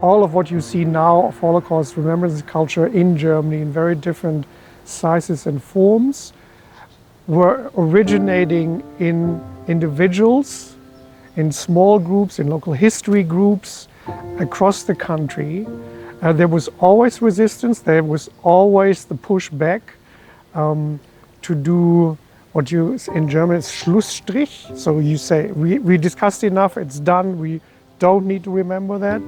all of what you see now of Holocaust remembrance culture in Germany in very different sizes and forms were originating in individuals, in small groups, in local history groups across the country. There was always resistance, there was always the pushback to do what you in German is Schlussstrich. So you say, we discussed enough, it's done, we don't need to remember that.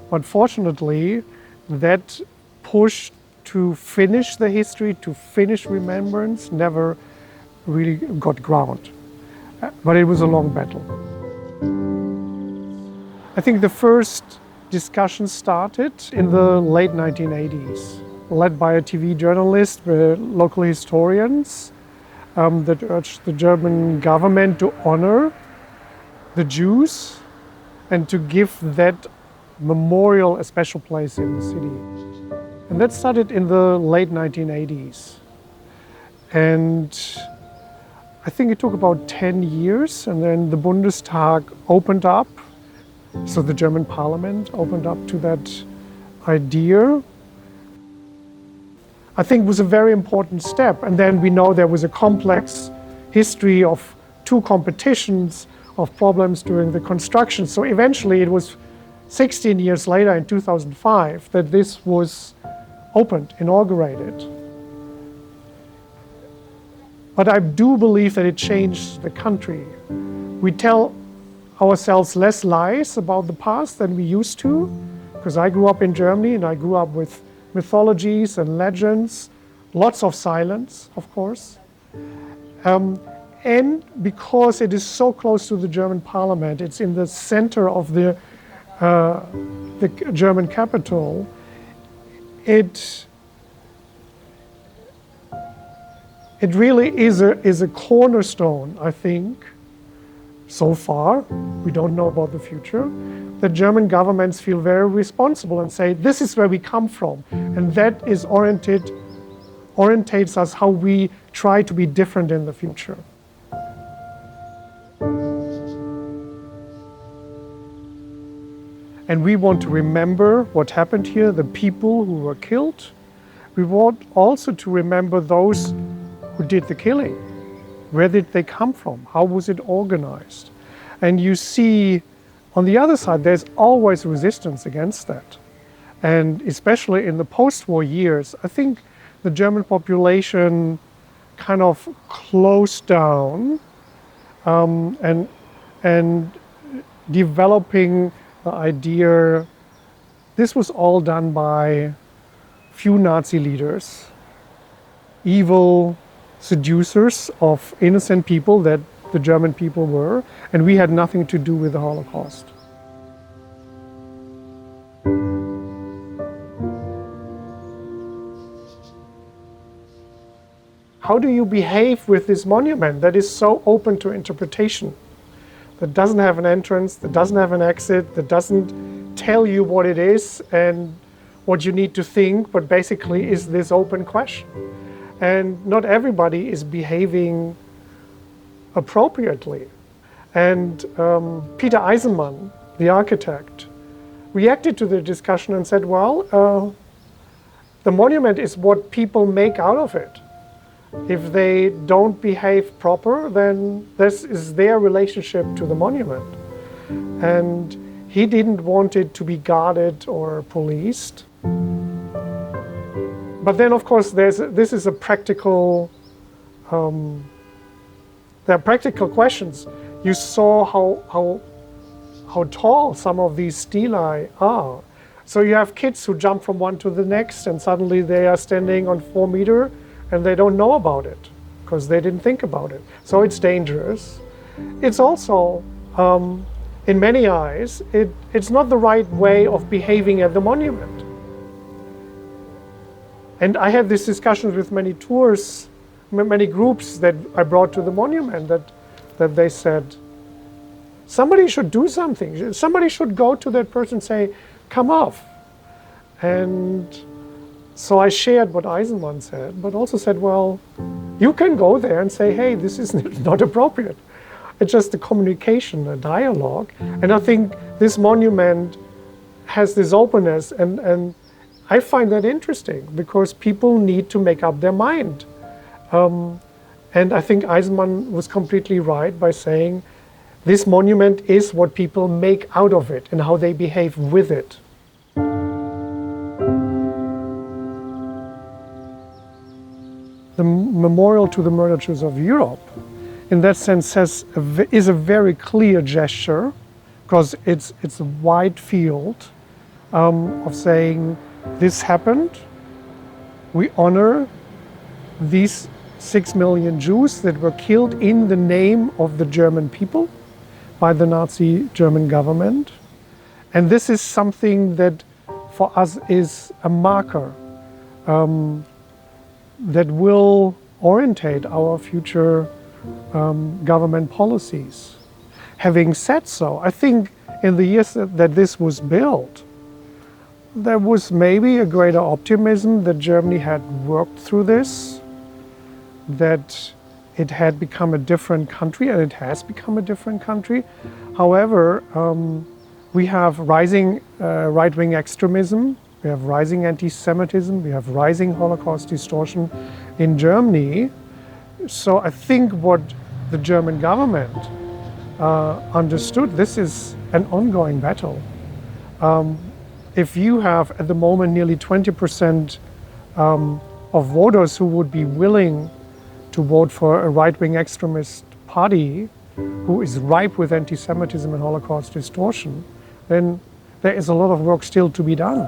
But fortunately, that push to finish the history, to finish remembrance, never really got ground. But it was a long battle. I think the first discussion started in the late 1980s, led by a TV journalist, local historians, that urged the German government to honor the Jews and to give that memorial a special place in the city. And that started in the late 1980s. And I think it took about 10 years, and then the Bundestag opened up. So the German parliament opened up to that idea. I think it was a very important step. And then we know there was a complex history of two competitions, of problems during the construction. So eventually it was 16 years later in 2005 that this was opened, inaugurated. But I do believe that it changed the country. We tell ourselves less lies about the past than we used to, because I grew up in Germany and I grew up with mythologies and legends, lots of silence, of course. And because it is so close to the German parliament, it's in the center of the German capital, it really is a cornerstone, I think, so far. We don't know about the future. The German governments feel very responsible and say, this is where we come from. And that is orientates us how we try to be different in the future. And we want to remember what happened here, the people who were killed. We want also to remember those who did the killing. Where did they come from? How was it organized? And you see, on the other side, there's always resistance against that. And especially in the post-war years, I think the German population kind of closed down and developing the idea, this was all done by few Nazi leaders, evil seducers of innocent people that the German people were, and we had nothing to do with the Holocaust. How do you behave with this monument that is so open to interpretation? That doesn't have an entrance, that doesn't have an exit, that doesn't tell you what it is and what you need to think, but basically is this open question. And not everybody is behaving appropriately. And Peter Eisenman, the architect, reacted to the discussion and said, well, the monument is what people make out of it. If they don't behave proper, then this is their relationship to the monument. And he didn't want it to be guarded or policed. But then, of course, this is a practical, there are practical questions. You saw how tall some of these stelae are. So you have kids who jump from one to the next, and suddenly they are standing on 4 meters, and they don't know about it because they didn't think about it. So it's dangerous. It's also, in many eyes, it's not the right way of behaving at the monument. And I had these discussions with many tours, many groups that I brought to the monument that they said, somebody should do something. Somebody should go to that person and say, come off. And so I shared what Eisenman said, but also said, well, you can go there and say, hey, this is not appropriate. It's just a communication, a dialogue. And I think this monument has this openness, and I find that interesting because people need to make up their mind. And I think Eisenman was completely right by saying this monument is what people make out of it and how they behave with it. The memorial to the murdered Jews of Europe, in that sense, is a very clear gesture, because it's a wide field of saying this happened. We honor these 6 million Jews that were killed in the name of the German people by the Nazi German government. And this is something that for us is a marker that will orientate our future government policies. Having said so, I think in the years that this was built, there was maybe a greater optimism that Germany had worked through this, that it had become a different country, and it has become a different country. However, we have rising right-wing extremism, we have rising anti-Semitism, we have rising Holocaust distortion in Germany. So I think what the German government understood, this is an ongoing battle. If you have at the moment nearly 20% of voters who would be willing to vote for a right-wing extremist party who is ripe with anti-Semitism and Holocaust distortion, then there is a lot of work still to be done.